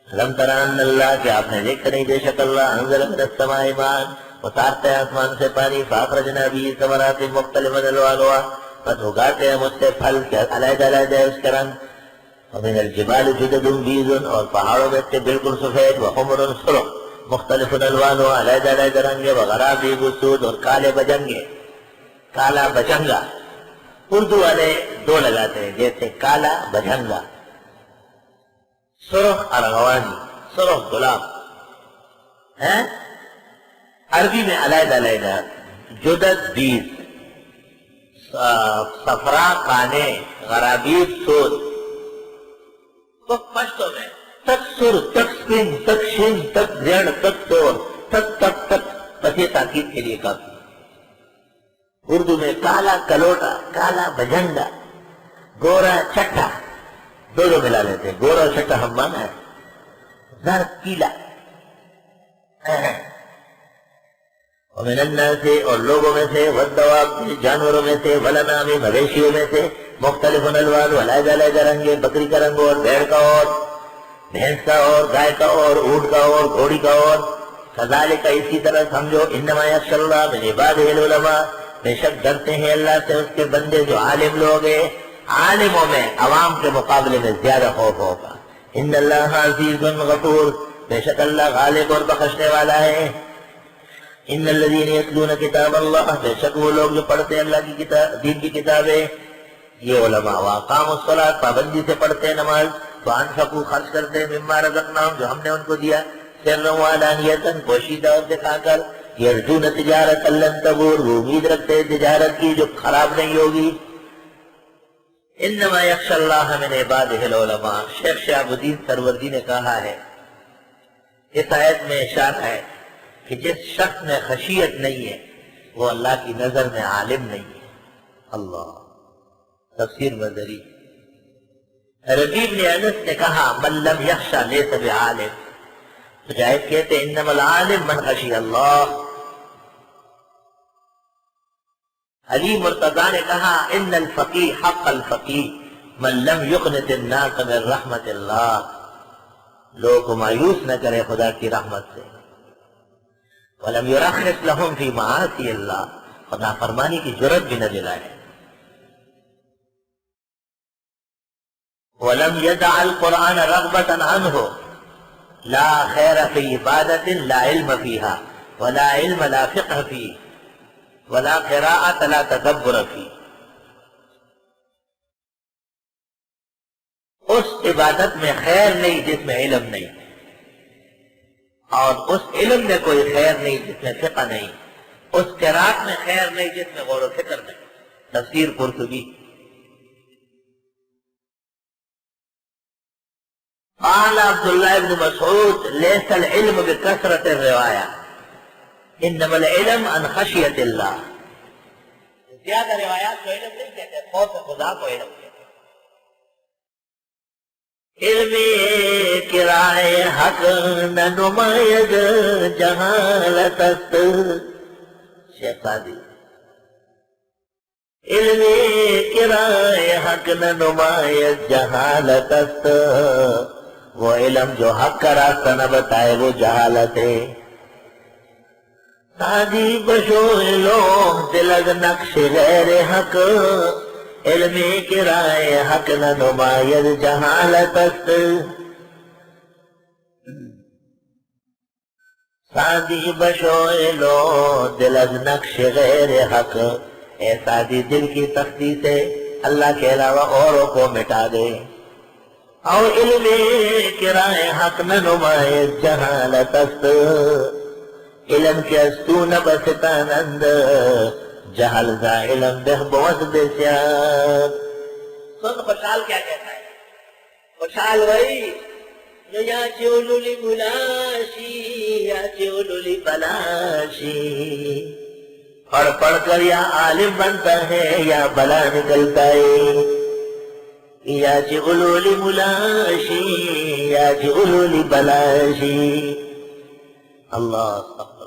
لم تران اللہ کہ آپ نے دیکھا نہیں بے شک اللہ انزل من السماء ماء اتارتے ہیں آسمان سے پانی فاخرجنا به ثمرات مختلفا الوانها پس اگاتے ہیں مجھ سے پھل کے علیحدہ علیحدہ اس کا رنگ ومن الجبال جدد بیض اور پہاڑوں میں سے بالکل سفید وحمر سرخ مختلف الوانها علیحدہ علیحدہ رنگ وغرابیب سود اور کالے بجنگے کالا بجنگا اردو والے دو لگاتے ہیں جیسے کالا بجنگا سرخ ارغوانی سرخ گلاب ہے عربی میں علیحدہ علیحدہ جدد بیض صفرا کانے غرابیب سود پشتوں میں تک سر تک سپن تک شن تک زیڑ تک تور تک تک تک پسی تاکید کے لیے کافی اردو میں کالا کلوٹا کالا بجنگا گورا چٹا دونوں ملا لیتے گورا اور چٹا ہم مانا ہے زرد پیلا ومن الناس اور لوگوں میں سے والدواب جانوروں میں سے والانعام مویشیوں میں سے مختلف الوان علیحدہ علیحدہ رنگ بکری کا رنگ اور بھیڑ کا اور بھینس کا اور گائے کا اور اونٹ کا اور گھوڑی کا اور کذالک اسی طرح سمجھو انما یخشی اللہ من عبادہ العلماء بے شک ڈرتے ہیں اللہ سے اس کے بندے جو عالم لوگ ہیں عالموں میں عوام کے مقابلے میں زیادہ خوف ہوگا ان اللہ عزیز غفور بے شک اللہ غالب اور بخشنے والا ہے ان الذین یتلون کتاب اللہ بے شک وہ لوگ جو پڑھتے ہیں اللہ کی کتاب دین کی کتابیں یہ علماء واقاموا الصلاۃ پابندی سے پڑھتے ہیں نماز وانفقوا خرچ کرتے ہیں مما رزقناہم جو ہم نے ان کو دیا سرا وعلانیۃ پوشیدہ اور دکھا کر یرجون تجارت لن تبور وہ امید رکھتے ہیں تجارت کی جو خراب نہیں ہوگی انما یخشی اللہ من عبادہ العلماء شیخ شہاب الدین سروردی نے کہا ہے اس آیت میں اشارہ ہے کہ جس شخص میں خشیت نہیں ہے وہ اللہ کی نظر میں عالم نہیں ہے اللہ تفسیر مظہری ربیع بن انس نے کہا من لم یخشی لیس بعالم مجاہد کہتے ہیں انما العالم من خشی اللہ علی مرتضی نے کہا ان الفقیہ حق الفقیہ من لم یقنط الناس من رحمت اللہ لوگوں کو مایوس نہ کرے خدا کی رحمت سے وَلَمْ يُرَخِّصْ لَهُمْ فِي مَعَاصِيِ اللَّهِ اور نافرمانی کی جرأت بھی نہ دلائے وَلَمْ يَدْعَ الْقُرْآنَ رَغْبَةً عَنْهُ لَا خَيْرَ فِي عِبَادَةٍ لَا عِلْمَ فِيهَا وَلَا عِلْمَ لَا فِقْهَ فِيهِ وَلَا قِرَاءَةَ لَا تَدَبُّرَ فِيهِ اس عبادت میں خیر نہیں جس میں علم نہیں اور اس علم میں کوئی خیر نہیں جس میں فقہ نہیں اس قرات میں خیر نہیں جس میں غور و فکر نہیں تفسیر قرطبی قال عبداللہ ابن مسعود لیس العلم بکثرت الروایہ انما العلم عن خشیت اللہ زیادہ روایات کو علم نہیں کہتے خوف خدا کو علم کہتے علم کرائے حق نہ نمائد جہالت است شیخ سعدی علم کرائے حق نہ نمائد جہالت است وہ علم جو حق کا راستہ نہ بتائے وہ جہالت ہے سادی بشو لوگ دلگ نقش غیر حق علمی کرائے حق نہ نماید جہالت است سادی بشوئے لو دل از نقش غیر حق اے سادی دل کی تختی سے اللہ کے علاوہ اوروں کو مٹا دے اور علمی کرائے حق نہ نماید جہالت است علم کے استو نہ بستانند جہل ذا علم دہ بہت بسیار سن خوشحال کیا کہتا ہے خوشحال وہی جو یا چولولی بلاشی یا چولولی بلاشی پڑھ پڑھ کر یا عالم بنتا ہے یا بلا نکلتا ہے یا چولولی بلاشی یا چولولی بلاشی اللہ